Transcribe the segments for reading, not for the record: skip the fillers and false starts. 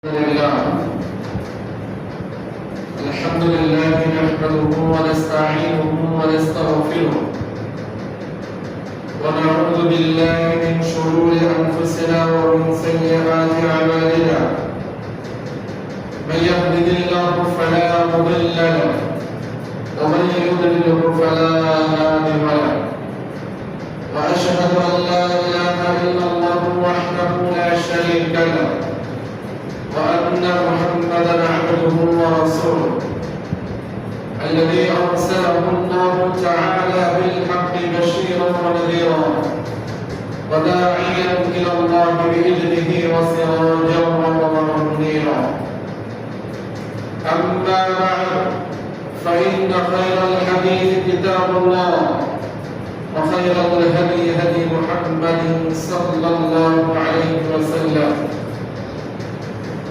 الحمد لله نحمده ونستعينه ونستغفره ونعوذ بالله من شرور أنفسنا ومن سيئات أعمالنا من يهده الله فلا مضل له ومن يضلل فلا هادي له وأشهد أن لا إله إلا الله وحده لا شريك له وأن محمدا عبده ورسوله الذي أرسله الله تعالى بالحق بشيرا ونذيرا وداعيا إلى الله بإذنه وسراجا منيرا أما بعد فإن خير الحديث كتاب الله وخير الهدي هدي محمد صلى الله عليه وسلم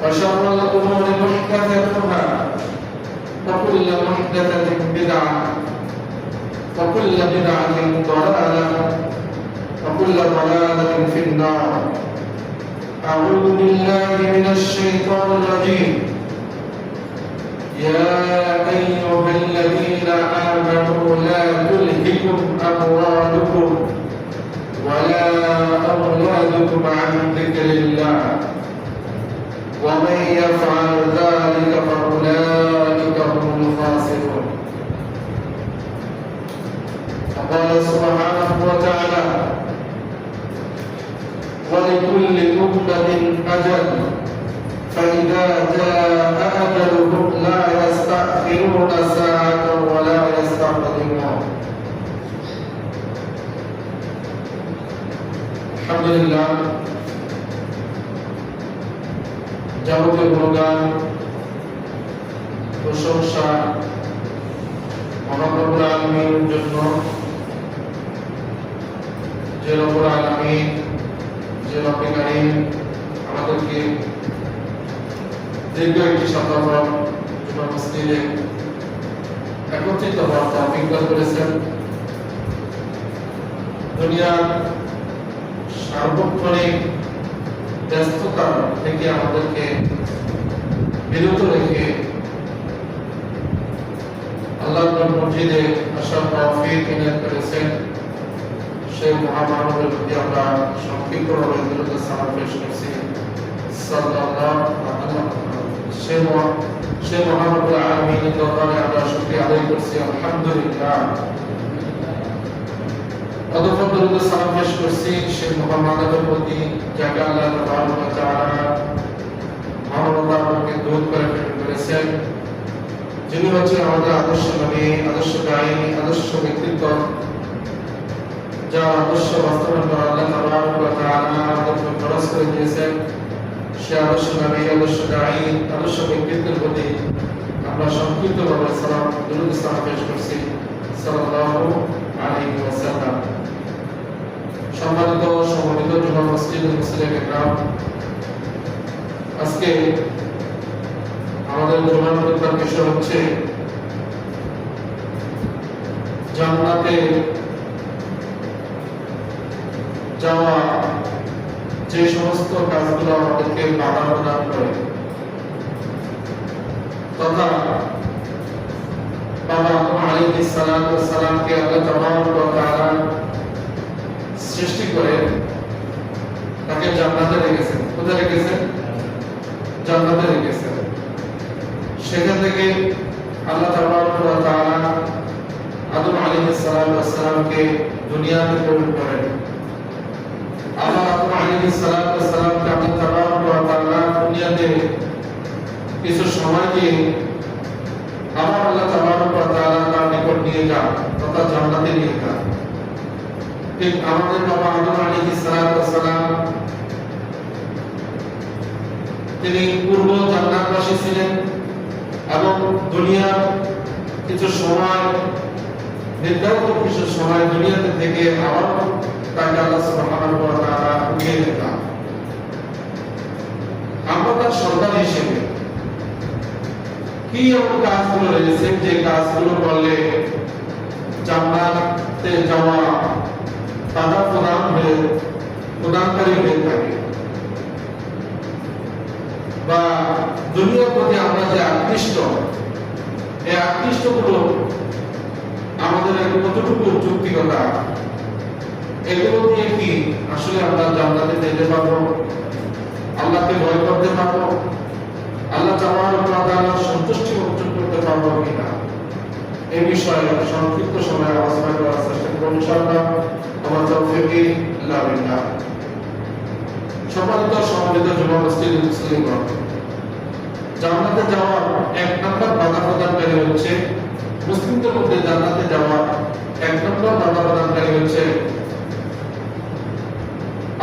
وشر الأمور محدثاتها وكل محدثة بدعة وكل بدعة ضلالة وكل ضلالة في النار. أعوذ بالله من الشيطان الرجيم. يا أيها الذين آمنوا لا تلهكم أموالكم ولا أولادكم عن ذكر الله ومن يفعل ذلك فأولئك هم الخاسرون. فقال سبحانه وتعالى: ولكل أمة أجل فإذا جاء أجلهم لا يستأخرون ساعة ولا يستقدمون. الحمد لله যাবতীয় গুণগান প্রশংসা মহান রব্বুল আলামিনের জন্য, যে রব্বুল আলামিন যে রব্বে কারীম আমাদেরকে দীর্ঘ একটি সপ্তাহ জুমা মসজিদে একত্রিত হওয়ার তৌফিক দান করেছেন। দুনিয়ার সার্বক্ষণিক ব্যস্ততা থেকে আমাদেরকে বিরত রেখে আল্লাহর মসজিদে আসার তৌফিক এনায়েত করেছেন। সেই মহামানবের প্রতি আমরা সংক্ষিপ্তভাবে দরুদ সালাম পেশ করছি। সেই মহানবুল আলামিনের দরবারে আমরা শুকরিয়া আদায় করছি, আলহামদুলিল্লাহ। অতঃপর দরুদ সালাম পেশ করছি সেই মুহাম্মদের প্রতি যাকে আল্লাহ তাবারক ওয়া তাআলা মানবতাকে দূর করে প্রেরণ করেছেন, যিনি হচ্ছেন আমাদের আদর্শ নবী, আদর্শ দাঈ, আদর্শ ব্যক্তিত্ব, যার আদর্শ বাস্তবায়ন করা আল্লাহ তাবারক ওয়া তাআলা আমাদেরকে ফরজ করে দিয়েছেন। সে আদর্শ নবী, আদর্শ দাঈ, আদর্শ ব্যক্তিত্বের প্রতি আমরা সংক্ষিপ্তভাবে সালাম দরুদ সালাম পেশ করছি সাল্লাল্লাহু আলাইহি ওয়াসাল্লাম। সম্মানিত সমবেত জুমা মসজিদের মুসলিম একরাম, আজকে আমাদের জুমার প্রধান বিষয় হচ্ছে জান্নাতে যাওয়া যে সমস্ত কাজগুলো আমাদেরকে বাধা প্রদান করে, তথা বাবা আদম আলাইহিস সালামকে আল্লাহ তাবারক ওয়া তাআলা সৃষ্টি করে তাকে জান্নাতে রেখেছেন। কোথায় রেখেছেন? জান্নাতে রেখেছেন। সেখান থেকে আল্লাহ তাবারক ওয়া তাআলা আদম আলাইহিস সালামকে দুনিয়াতে প্রেরণ করেন। আল্লাহ আদম আলাইহিস সালামকে আল্লাহ তাবারক ওয়া তাআলা দুনিয়াতে কিছু সময় দিয়ে আবার আল্লাহ তাবারক ওয়া তাআলা তার নিকট নিয়ে যান, তথা জান্নাতে নিয়ে যান। ঠিক আমাদের বাবা আদম আলাইহিস সালাম তিনি পূর্ব জান্নাতবাসী ছিলেন এবং দুনিয়ার কিছু সময়, নির্ধারিত কিছু সময় দুনিয়াতে থেকে আবার তাকে আল্লাহ সুবহানাহু ওয়া তাআলা উঠিয়ে দিতেন। আমরা তার সন্তান হিসেবে কি এমন কাজগুলো রয়েছে যে কাজগুলো করলে জান্নাতে যাওয়া বাধা প্রদানকারী হয়ে থাকে। বা দুনিয়ার প্রতি আমরা যে আকৃষ্ট, এই আকৃষ্টগুলো আমাদের কতটুকু যুক্তিকতা, এগুলো দিয়ে কি আসলে আমরা জান্নাতে যেতে পারবো, আল্লাহকে ভয় করতে পারবো, আল্লাহ তাআলার সন্তুষ্টি অর্জন করতে পারবো কিনা, এই বিষয়ে সংক্ষিপ্ত সময়ে আলোচনা করার চেষ্টা করব ইনশাআল্লাহ। আমার তৌফিকে ইল্লা বিল্লাহ। সম্মানিত সম্মানিত যুবক মুসলিমগণ, জান্নাতে যাওয়ার এক নম্বর বাধা প্রদানকারী হচ্ছে, মুসলিমদের মধ্যে জান্নাতে যাওয়ার এক নম্বর বাধা প্রদানকারী হচ্ছে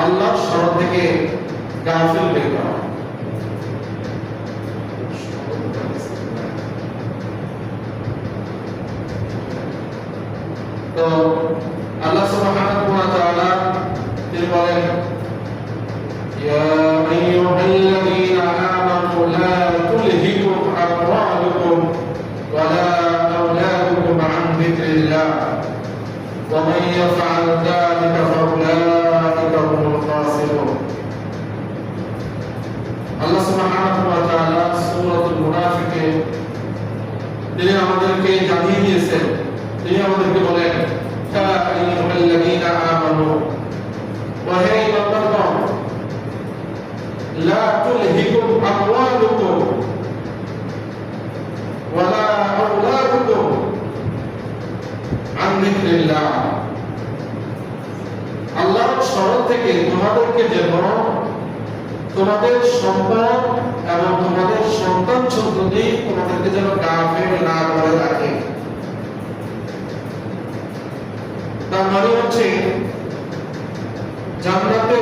আল্লাহর স্মরণ থেকে গাফিল হয়ে যাওয়া। তো আল্লাহ সুবহানাহু ওয়া তাআলা তিনি বলেন, ইয়া আইয়ুহাল্লাযীনা আমানু লা তুলহিকুম আমওয়ালুকুম ওয়া লা আওলাদুকুম আন যিকরিল্লাহ ওয়া মান ইয়াফআল যালিকা ফাউলাইকা হুমুল খাসিরুন। আল্লাহ সুবহানাহু ওয়া তাআলা সূরাতুল মুনাফিকে তিনি আমাদেরকে জানিয়ে দিয়েছেন, তিনি আমাদেরকে বলেন, ইয়া আইয়ুহাল্লাযীনা আমানু, ওয়া হে ঈমানদারগণ, লা তুলহিকুম আমওয়ালুকুম ওয়া লা আওলাদুকুম আন যিকরিল্লাহ। আল্লাহর স্মরণ থেকে তোমাদেরকে যেন তোমাদের সম্পদ এবং তোমাদের সন্তান সন্ততি তোমাদেরকে যেন গাফিল না করে রাখে। তার মানে হচ্ছে জান্নাতে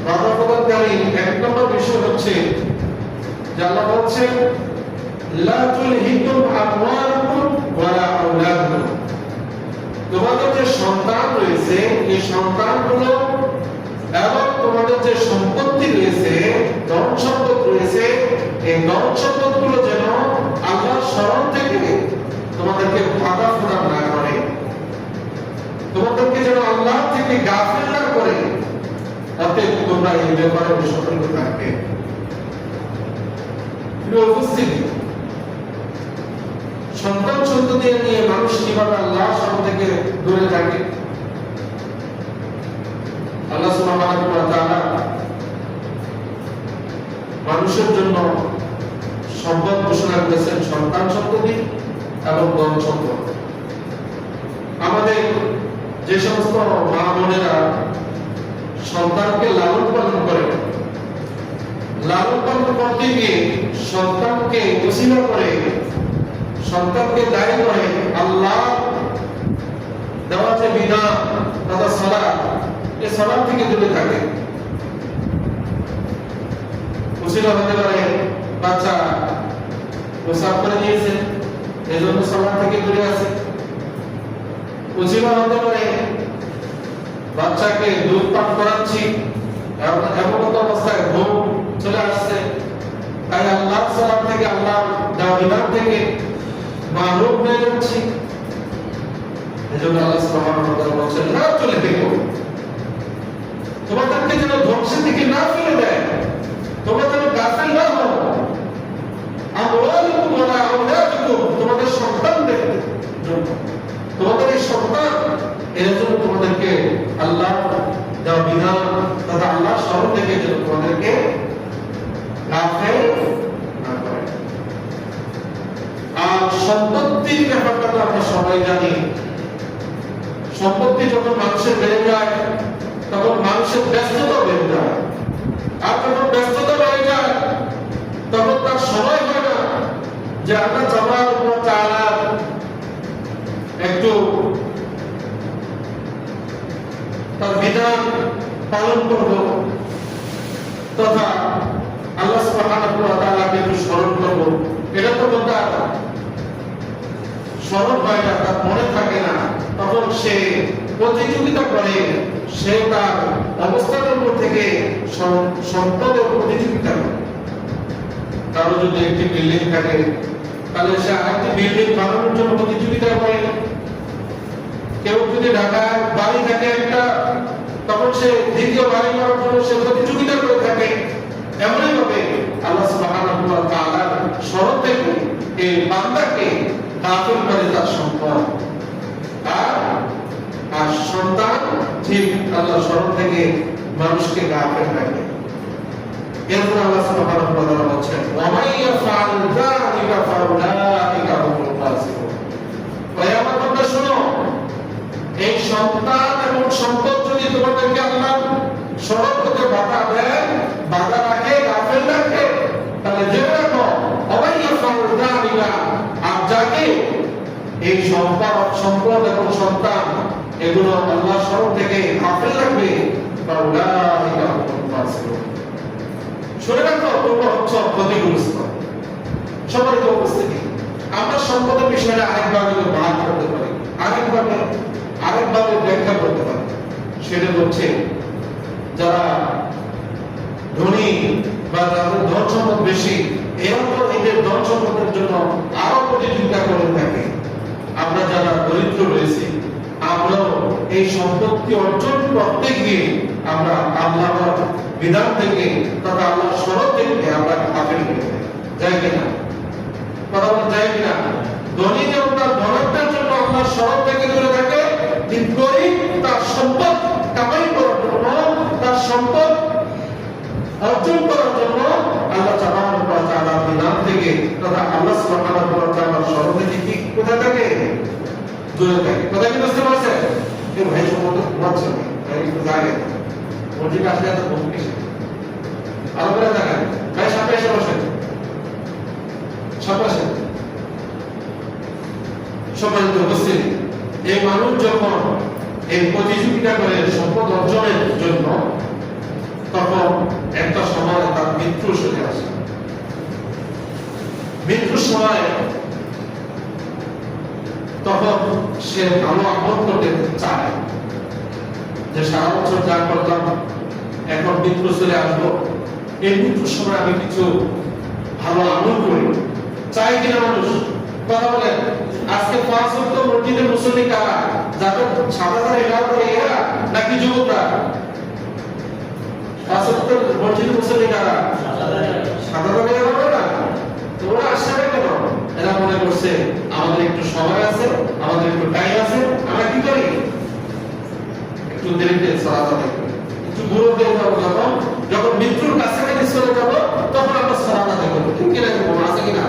বাধা প্রদানকারী এক নম্বর বিষয় হচ্ছে যে আল্লাহ বলছেন, লা তুলহিকুম আমওয়ালুকুম ওয়া লা আওলাদুকুম, তোমাদের যে সন্তান রয়েছে এই সন্তানগুলো এবং তোমাদের যে সম্পত্তি রয়েছে, ধন সম্পদ রয়েছে, এই ধন সম্পদগুলো যেন আল্লাহর স্মরণ থেকে তোমাদেরকে বাধা প্রদান না করে, তোমাদেরকে যেন আল্লাহ থেকে গাফিল না করে। অতএব তোমরা এই ব্যাপারে সতর্ক থাকবে। প্রিয় উপস্থিতি, সন্তান সন্ততি নিয়ে মানুষ কিভাবে আল্লাহর স্মরণ থেকে দূরে থাকে? আল্লাহ সুবহানাহু ওয়া তাআলা মানুষের জন্য সম্পদ ঘোষণা করেছেন, সন্তান সন্ততি এবং ধন সম্পদ। আমাদের যে সমস্ত মা বোনেরা সন্তানকে লালন পালন করে, লালন পালন করতে গিয়ে সন্তানকে ওসিলা করে, সন্তানকে দায়ী করে আল্লাহ দেওয়া যে বিধান তথা সালাত, এই সালাত থেকে দূরে থাকে। ওসিলা হতে পারে বাচ্চা প্রসাব করে দিয়েছে, এজন্য সালাত থেকে দূরে আছে। ওসিলা হতে পারে বাচ্চাকে দুধ পান করাচ্ছি, এমন অবস্থায় ঘুম চলে আসছে, তাই আল্লাহ সালাত থেকে, আল্লাহ দেওয়া বিধান থেকে মাহরুম হয়ে যাচ্ছি। এজন্য আল্লাহ সুবহানাহু ওয়া তাআলা বলেন, না চলে দেখো, তোমাদেরকে যেন ধ্বংসের দিকে না ফেলে দেয়, তোমরা যেন গাফিল না হও। আমওয়ালুকুম ওয়া লা আওলাদুকুম, তোমাদের সন্তানদের জন্য, তোমাদের এই সন্তান এর জন্য তোমাদেরকে আল্লাহ দেওয়া বিধান তথা আল্লাহ স্মরণ থেকে যেন তোমাদেরকে গাফিল না করে। আর সম্পত্তির ব্যাপারটা তো আমরা সবাই জানি, সম্পত্তি যখন মানুষের বেড়ে যায় তখন মানুষের ব্যস্ততা বেড়ে যায়, আর যখন ব্যস্ততা বেড়ে যায় তখন তার সময় হয় না যে আল্লাহ তাআলা একটু তার বিধান পালন করব তথা আল্লাহ সুবহানাহু ওয়া তাআলাকে একটু স্মরণ করব। এটা তো তার স্মরণ হয় না, তার মনে থাকে না, তখন সে প্রতিযোগিতা করে, সে তার অবস্থানের উপর থেকে সম্পদের প্রতিযোগিতা করে। কারো যদি একটি বিল্ডিং থাকে তাহলে সে আরেকটি বিল্ডিং বানানোর জন্য প্রতিযোগিতা করে। কেউ যদি ঢাকায় বাড়ি থাকে একটা, তখন সে দ্বিতীয় বাড়ি করার জন্য সে প্রতিযোগিতা করে থাকে। এমনই ভাবে আল্লাহ সুবহানাহু ওয়া তাআলার শরৎ থেকে এই বান্দাকে গাফিল করে তার সম্পদ আর সন্তান ঠিক আল্লাহ শরৎ থেকে মানুষকে গাফিল রাখে। এরপর আল্লাহ সুবহানাহু ওয়া তাআলা বলেন ওয়া মান ইয়াফআল যালিকা ফাউলাইকা হুমুল ফাসিকুন। ওই আমার কথা শোনো, এই সন্তান এবং সম্পদ যদি তোমাদেরকে আল্লাহ শরৎ থেকে বাধা দেয়, বাধা রাখে, গাফিল রাখে, তাহলে জেনে রাখো ওয়া মান ইয়াফআল যালিকা, আর যাকে এই সম্পদ এবং সন্তান এগুলো আল্লাহ শরৎ থেকে গাফিল রাখবে, ফাউলাইকা হুমুল ফাসিকুন। শুনে রাখো তোমরা হচ্ছে ক্ষতিগ্রস্ত। সম্মানিত উপস্থিতি, আমরা সম্পদের বিষয়টা আরেকভাবে ভাগ করতে পারি, আরেকভাবে ব্যাখ্যা করতে পারি। সেটা হচ্ছে যারা ধনী বা যাদের ধন সম্পদ বেশি, এরা তো এদের ধন সম্পদের জন্য আরো প্রতিযোগিতা করে থাকে। আমরা যারা দরিদ্র রয়েছি, আমরাও এই সম্পত্তি অর্জন করতে গিয়ে আমরা আল্লাহর বিধান থেকে তথা আল্লাহর শরৎ থেকে আমরা গাফিল হয়ে যাই কিনা? কথা বলা যায় কিনা? ধনী যেমন তার ধনত্বের জন্য আল্লাহর শরৎ থেকে দূরে থাকে, ঠিক গরিব তার সম্পদ কামাই করার জন্য, তার সম্পদ অর্জন করার জন্য আল্লাহ সুবহানাহু ওয়া তাআলার বিধান থেকে তথা আল্লাহ সুবহানাহু ওয়া তাআলার শরৎ থেকে কি কোথায় থাকে? দূরে থাকে। কথা কি বুঝতে পারছেন? এই ভাই সম্পদ বুঝছেন ভাই একটু জায়গা মসজিদ আসলে এত বলতে কিসে ভালো করে দেখেন ভাই, সামনে এসে বসেন, সামনে সম্মানিত উপস্থিতি, এই মানুষ যখন এই প্রতিযোগিতা করে সম্পদ অর্জনের জন্য, তখন একটা সময় তার মৃত্যু চলে আসে। মৃত্যুর সময় তখন সে ভালো আমল করতে চায়, যে সারা বছর যা করলাম এখন মৃত্যু চলে আসবো, এই মৃত্যুর সময় আমি কিছু ভালো আমল করি, চাই কিনা মানুষ? কথা বলেন। আজকে 5 ওয়াক্ত মসজিদে মুসল্লি কারা? যাদের সাদা দাড়ি লাল দাড়ি এরা নাকি যুবকরা? 5 ওয়াক্ত মসজিদে মুসল্লি কারা? সাদা দাড়ি এরা না? তো ওরা আসছে না কেন? এরা মনে করছে আমাদের একটু সময় আছে, আমাদের একটু টাইম আছে, আমরা কি করি? একটু দেরিতে সালাত আদায় করি, একটু বুড়ো হয়ে যাবো, যখন মৃত্যুর কাছাকাছি চলে যাবো তখন আমরা সালাত আদায় করবো। ঠিক কিনা? কোনো আছে কিনা?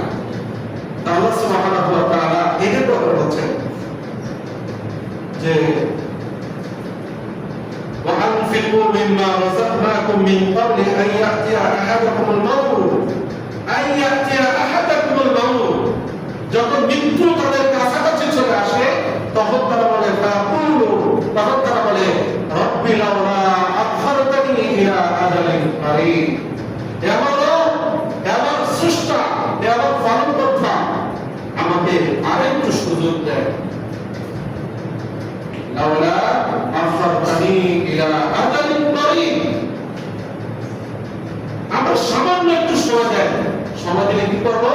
আল্লাহ সুবহানাহু ওয়া তাআলা এদের কথা বলছেন যে ওয়া আনফিকু মিম্মা রাযাকনাকুম মিন ক্বাবলি আন ইয়াতিয়া আহাদাকুমুল মাউত, যখন মৃত্যু তাদের কাছাকাছি চলে আসে তখন তারা বলে রব্বি লাউলা আখখারতানি ইলা আজালিন কারীব, হে আমার স্রষ্টা, হে আমার পালনকর্তা, আমাকে আরেকটু সুযোগ দেন। লাউলা আখখারতানি ইলা আজালিন কারীব, আমার সামান্য একটু সময় দেন, সময় দিলে কি করবো?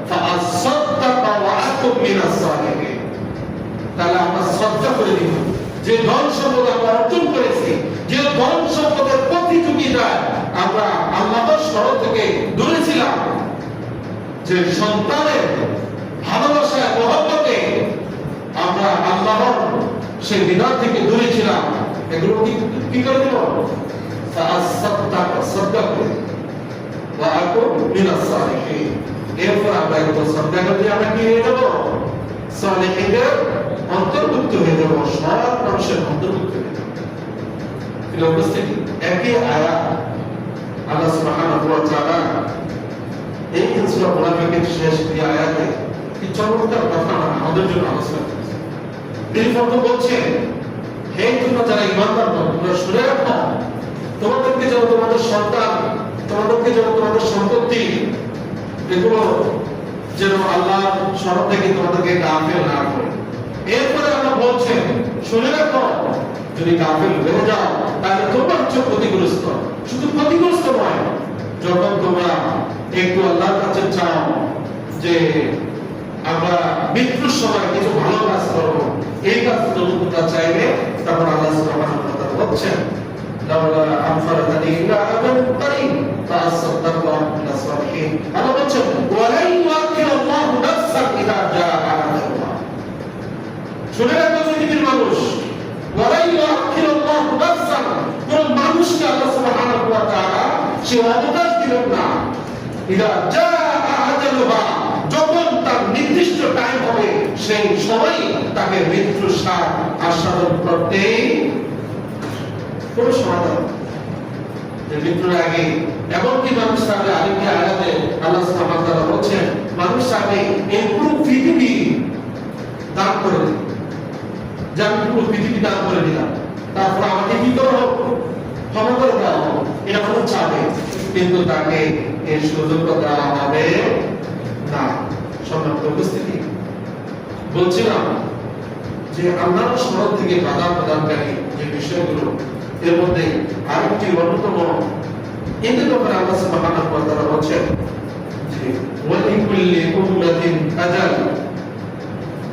ফাআসাদদাকা ওয়া আকুম মিনাস সালিহিন, তাহলে আমরা সদকা করে দিব। যে ধন সম্পদ আমরা অর্জন করেছি, যে ধন সম্পদের প্রতিযোগিতায় আমরা আল্লাহর শরৎ থেকে দূরে ছিলাম, যে সন্তানের ভালোবাসায় মহব্বতে আমরা আল্লাহর সেই বিধান থেকে দূরে ছিলাম, এগুলো কি করে দেব? ফাআসাদদাকা, সদকা করে, ওয়া আকুম মিনাস সালিহিন, এরপর আমরা এগুলো সদকা করে আমরা কি হয়ে যাব? সালিহিনদের অন্তর্ভুক্ত হয়ে যাব, সব মানুষের অন্তর্ভুক্ত হয়ে যাব। উপস্থিতি একই আয়াত আল্লাহ সুবহানাহু ওয়া তাআলা এই সূরা মুনাফিকের শেষ এই আয়াতে কি চমৎকার কথা আমাদের জন্য আলোচনা করেছেন। তিনি প্রথম বলছেন, হে তোমরা যারা ঈমানদার, তোমরা শুনে রাখো, তোমাদেরকে যেন তোমাদের সন্তান, তোমাদেরকে যেন তোমাদের সম্পত্তি, এগুলো যেন আল্লাহর শরৎ থেকে তোমাদেরকে গাফিল না করে। এরপরে আল্লাহ বলছেন, শুনে রাখো, যদি গাফিল হয়ে যাও তাহলে তোমরা হচ্ছে ক্ষতিগ্রস্ত। শুধু ক্ষতিগ্রস্ত নয়, যখন তোমরা একটু আল্লাহর কাছে চাও যে আমরা মৃত্যুর সময় কিছু ভালো কাজ করবো, এই কাজ তোমরা চাইলে তখন আল্লাহ সুবহানাহু ওয়া তাআলা বলছেন লাউলা আনফারতানি ইলা আজাল করিম ফাসাদদাকতু ওয়া কুনতু মিনাস সালিহিন। আল্লাহ বলেন ওয়ালা ইউআখিরুল্লাহু নাফসান ইযা জাআ আজালুহা। শুনে রাখো পৃথিবীর মানুষ, ওয়ালা ইউআখিরুল্লাহু নাফসান, কোন মানুষকে আল্লাহ সুবহানাহু ওয়া তাআলা সে অবকাশ দিবেন না, ইযা জাআ আজালুহা, যখন তার নির্দিষ্ট টাইম হবে সেই সময় তাকে মৃত্যুর স্বাদ আস্বাদন করতেই কোনো সমাধান যে মৃত্যুর আগে। এমনকি মানুষ চাবে, আরেকটি আয়াতে আল্লাহ সুবহানাহু ওয়া তাআলা বলেন মানুষ চাবে এই পুরো পৃথিবী দান করে দিন, যে আমি পুরো পৃথিবী দান করে দিলাম, তারপর আমাকে কি করো, ক্ষমা করে দাও, এটা মানুষ চাবে, কিন্তু তাকে এই সুযোগ দেওয়া হবে না। সম্মানিত উপস্থিতি, বলছিলাম যে আল্লাহর শরৎ থেকে বাধা প্রদানকারী যে বিষয়গুলো, এর মধ্যে আরেকটি অন্যতম এতে ব্যাপারে আল্লাহ সুবহানাহু ওয়া তাআলা বলেন যে ওয়ালিকুল্লি উম্মাতিন আজাল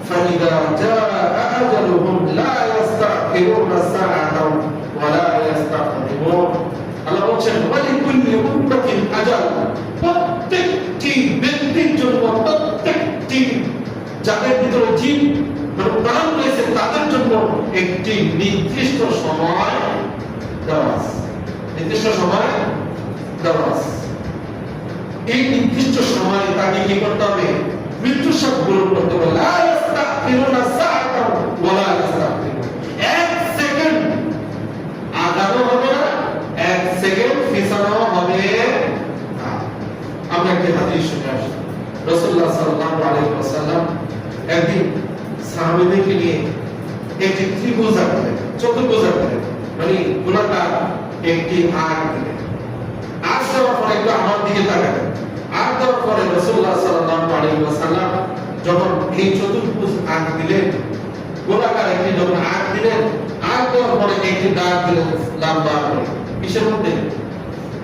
ফাইদা জাআ আজালুহুম লা ইস্তাখিরুনা সাআতান ওয়া লা ইস্তাকদিমুন। আল্লাহ বলেন ওয়ালিকুল্লি উম্মাতিন আজাল, প্রত্যেকটি ব্যক্তির জন্য, প্রত্যেকটি যাদের ভিতরে জীব মানে প্রাণ রয়েছে তাদের জন্য একটি নির্দিষ্ট সময় দেওয়া আছে, নির্দিষ্ট সময় দেওয়া আছে। এই নির্দিষ্ট সময়ে তাকে কি করতে হবে, মৃত্যুর সাথে গ্রহণ করতে হবে। লা ইস্তাখিরুনা সাআতান ওয়া লা ইস্তাকদিমুন, এক সেকেন্ড আগানো হবে না, এক সেকেন্ড পিছানো হবে না। আমরা একটি হাদিস শুনে আসি, রাসূলুল্লাহ সাল্লাল্লাহু আলাইহি ওয়াসাল্লাম একদিন সাহাবীদেরকে নিয়ে একটি ত্রিভুজ আঁকলেন, চতুর্ভুজ আঁকলেন, মানে গোলাকার একটি আঁক দিলেন। আঁক দেওয়ার পরে একটু আমার দিকে তাকালেন। আঁক দেওয়ার পরে রাসূলুল্লাহ সাল্লাল্লাহু আলাইহি ওয়াসাল্লাম যখন এই চতুর্ভুজ আঁক দিলেন, গোলাকার একটি যখন আঁক দিলেন, আঁক দেওয়ার পরে একটি দাগ দিলেন লম্বা করে। কিসের মধ্যে?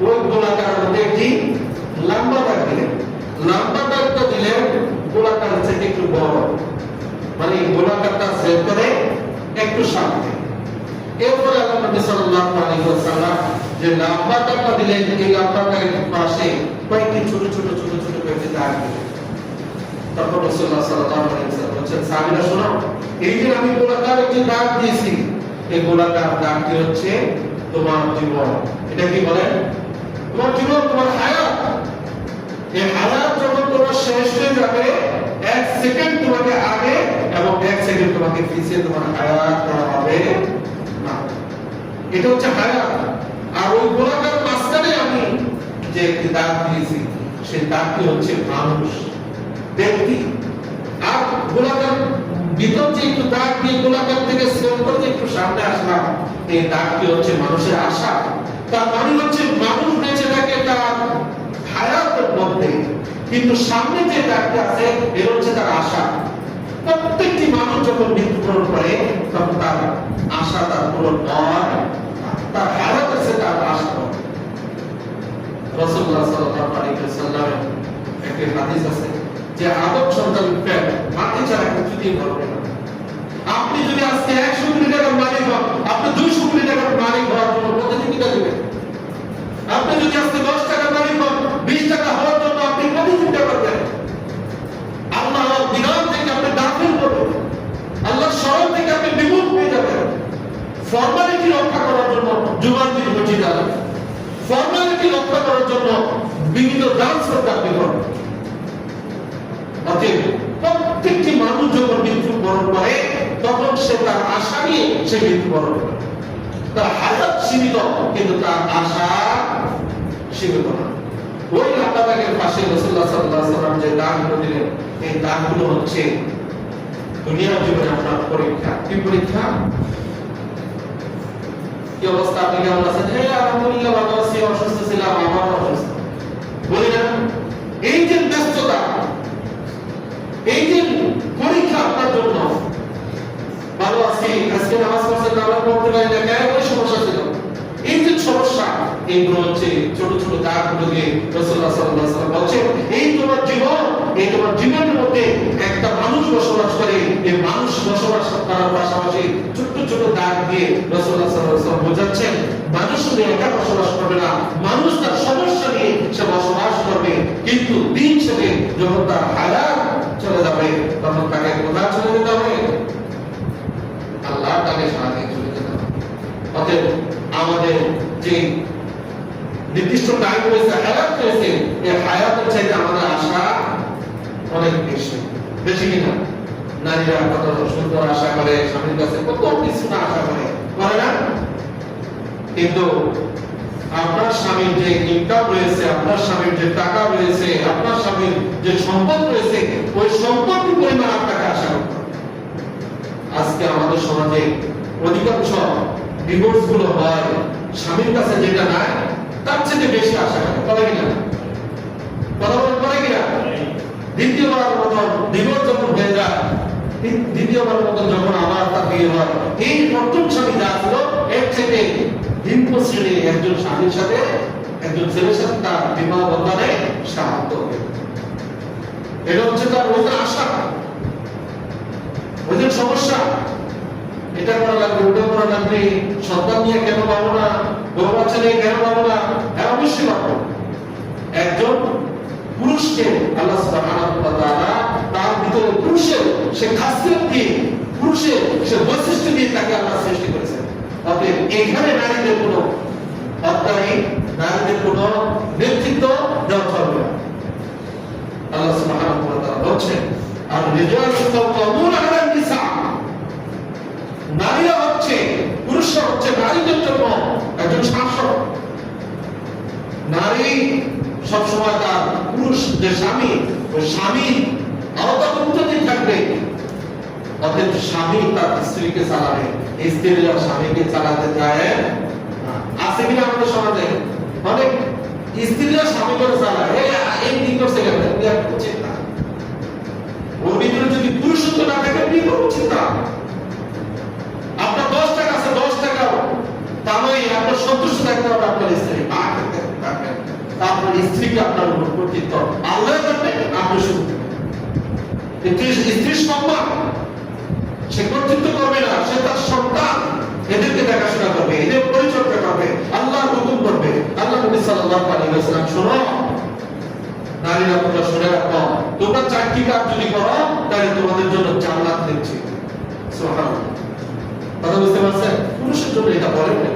ওই গোলাকার মধ্যে একটি লম্বা দাগ দিলেন। লম্বা দাগটা দিলেন গোলাকার থেকে একটু বড়, মানে গোলাকারটা সেট করে একটু সামনে। এরপরে আল্লাহ নবী সাল্লাল্লাহু আলাইহি ওয়াসাল্লাম যে লম্বা দাগটা দিলেন, এই লম্বা দাগের পাশে কয়েকটি ছোট ছোট ছোট ছোট কয়েকটি দাগ দিলেন। তখন রাসূলুল্লাহ সাল্লাল্লাহু আলাইহি ওয়াসাল্লাম বলেন, সাহাবীরা শোনো, এই যে আমি গোলাকার একটি দাগ দিয়েছি, এই গোলাকার দাগটি হচ্ছে তোমার জীবন। এটা কি বলেন? তোমার জীবন, তোমার হায়াত। এই হায়াত যখন তোমার শেষ হয়ে যাবে, এক সেকেন্ড তোমাকে আগে এবং এক সেকেন্ড তোমাকে পিছিয়ে তোমার হায়াত করা হবে না। এটা হচ্ছে হায়াত। আর ওই গোলাকার মাঝখানে আমি যে একটি দাগ দিয়েছি, সেই দাগটি হচ্ছে মানুষ, ব্যক্তি। আর গোলাকার ভিতর যে একটু দাগ দিয়ে গোলাকার থেকে সেভ করে একটু সামনে আসলাম, এই দাগটি হচ্ছে মানুষের আশা। তার মানে হচ্ছে মানুষ বেঁচে থাকে তার হায়াতের মধ্যে, কিন্তু সামনে যে দাগটা আছে এর হচ্ছে তার আশা। প্রত্যেকটি মানুষ যখন মৃত্যুবরণ করে তখন তার আশা তার পূরণ হয়, তার হায়াত আছে তার আশা। রাসূলুল্লাহ সাল্লাল্লাহু আলাইহি ওয়াসাল্লামের একটি হাদিস আছে যে আদম সন্তান পেট মাটি ছাড়া কিছুতেই করবে না। আপনি যদি আজকে 100 কোটি টাকার মালিক হন, আপনি 200 কোটি টাকার মালিক হওয়ার জন্য প্রতিযোগিতা দিবেন। আপনি যদি আজকে 10 টাকার মালিক হন, 20 টাকা হওয়ার জন্য আপনি প্রতিযোগিতা করবেন। আল্লাহর বিধান থেকে আপনি দাখিল করবেন, আল্লাহর শরৎ থেকে আপনি বিমুখ হয়ে যাবেন। ফর্মালিটি রক্ষা করার জন্য যুগান্তির ঘটি যাবেন, ফর্মালিটি রক্ষা করার জন্য বিভিন্ন ডান্স করতে আপনি করবেন। অতএব প্রত্যেকটি মানুষ যখন মৃত্যুবরণ করে তখন সে তার আশা নিয়ে সে মৃত্যুবরণ করে। তার হায়াত সীমিত, কিন্তু তার আশা সীমিত না। ওই লম্বা দাগের পাশে রাসূলুল্লাহ সাল্লাল্লাহু আলাইহি ওয়াসাল্লাম যে দাগগুলো দিলেন, এই দাগগুলো হচ্ছে দুনিয়ার জীবনে আপনার পরীক্ষা। কি পরীক্ষা? কি অবস্থা? আপনি কেমন আছেন? আলহামদুলিল্লাহ ভালো আছি, অসুস্থ ছিলাম, আমারও অসুস্থ। বলি না, এই যে ব্যস্ততা, এই যে পরীক্ষা আপনার জন্য। ভালো আছি, আজকে নামাজ পড়ছেন, নামাজ পড়তে পারি না, কেন? ওই সমস্যা ছিল। এই যে সমস্যা, এইগুলো হচ্ছে ছোট ছোট দাগগুলো দিয়ে রাসূলুল্লাহ সাল্লাল্লাহু আলাইহি ওয়াসাল্লাম বলছেন, এই তোমার জীবন, এই তোমার জীবনের মধ্যে একটা মানুষ বসবাস করে। এই মানুষ বসবাস করার পাশাপাশি ছোট ছোট দাগ দিয়ে রাসূলুল্লাহ সাল্লাল্লাহু আলাইহি ওয়াসাল্লাম বোঝাচ্ছেন মানুষ শুধু একা বসবাস করবে না, মানুষ তার সমস্যা নিয়ে সে বসবাস করবে, কিন্তু দিন শেষে যখন তার হায়াত চলে যাবে তখন তাকে কোথায় চলে যেতে হবে? আল্লাহ তাকে সাহায্যে চলে যেতে হবে। অতএব আমাদের যে নির্দিষ্ট টাইম রয়েছে, হায়াত রয়েছে, এই হায়াতের চাইতে আমাদের আশা অনেক বেশি, বেশি কিনা? নারীরা কত সুন্দর আশা করে, স্বামীর কাছে কত কিছু না আশা করে না? কিন্তু আপনার স্বামীর যে ইনকাম রয়েছে, আপনার স্বামীর যে টাকা রয়েছে, আপনার স্বামীর যে সম্পদ রয়েছে, ওই সম্পদের পরিমাণ আপনাকে আশা করতে হবে। আজকে আমাদের সমাজে অধিকাংশ ডিভোর্স গুলো হয় স্বামীর কাছে যেটা নাই তার চেয়ে বেশি আশা করে কিনা? কথা বলেন, করে কিনা? দ্বিতীয়বার মতন ডিভোর্স যখন হয়ে যায়, দ্বিতীয়বার মতন যখন আবার তার বিয়ে হয়, এই প্রথম স্বামী যা ছিল এর থেকে ভিন্ন শ্রেণীর একজন স্বামীর সাথে, একজন ছেলের সাথে তার বিবাহ বন্ধনে সাহায্য হবে। এটা হচ্ছে তার ওই আশা, ওই সমস্যা। এটা করা লাগবে, ওটা করা লাগবে, সন্তান নিয়ে কেন পাবো না, বড় বাচ্চা নিয়ে কেন পাবো না? হ্যাঁ, অবশ্যই পাবো। একজন পুরুষকে আল্লাহ সুবহানাহু ওয়া তাআলা তার ভিতরে পুরুষের সে খাসিয়ত দিয়ে, পুরুষের সে বৈশিষ্ট্য দিয়ে তাকে আল্লাহ সৃষ্টি করেছেন। অতএব এখানে নারীদের কোনো অত্যাচারী, নারীদের কোনো নেতৃত্ব দেওয়া চলবে না। আল্লাহ সুবহানাহু ওয়া তাআলা বলছেন, আর রিজালু কাওয়ামুনা আলান নিসা, নারীরা হচ্ছে, পুরুষরা হচ্ছে নারীদের জন্য একজন শাসক। নারী সবসময় তার পুরুষ যে স্বামী, ওই স্বামীর আওতাভুক্তই থাকবে। অতএব স্বামী তার স্ত্রীকে চালাবে, স্ত্রীরা স্বামীকে চালাতে চায় না। আছে কিনা আমাদের সমাজে? অনেক স্ত্রীরা স্বামী করে চালায়, এই কি করছে কেন? উচিত না। ওর ভিতরে যদি পুরুষত্ব না থাকে, বিয়ে উচিত না। আপনার 10 টাকা আছে, 10 টাকা তাই আপনার সন্তুষ্ট থাকতে হবে আপনার স্ত্রী, আপনার স্ত্রীকে আপনার উপর কর্তৃত্ব আল্লাহ করবে, আপনি শুধু কিন্তু স্ত্রীর সম্মান সে কর্তৃত্ব করবে না, সে তার সন্তান এদেরকে দেখাশোনা করবে, এদের পরিচর্যা করবে, আল্লাহ হুকুম করবে। আল্লাহ নবী সাল্লাল্লাহু আলাইহি ওয়াসাল্লাম, শোনো নারীরা, তোমরা শুনে রাখো, তোমরা 4টি কাজ যদি করো তাহলে তোমাদের জন্য জান্নাত দিচ্ছি। সুবহানাল্লাহ, কথা বুঝতে পারছেন? পুরুষের জন্য এটা বলেন না।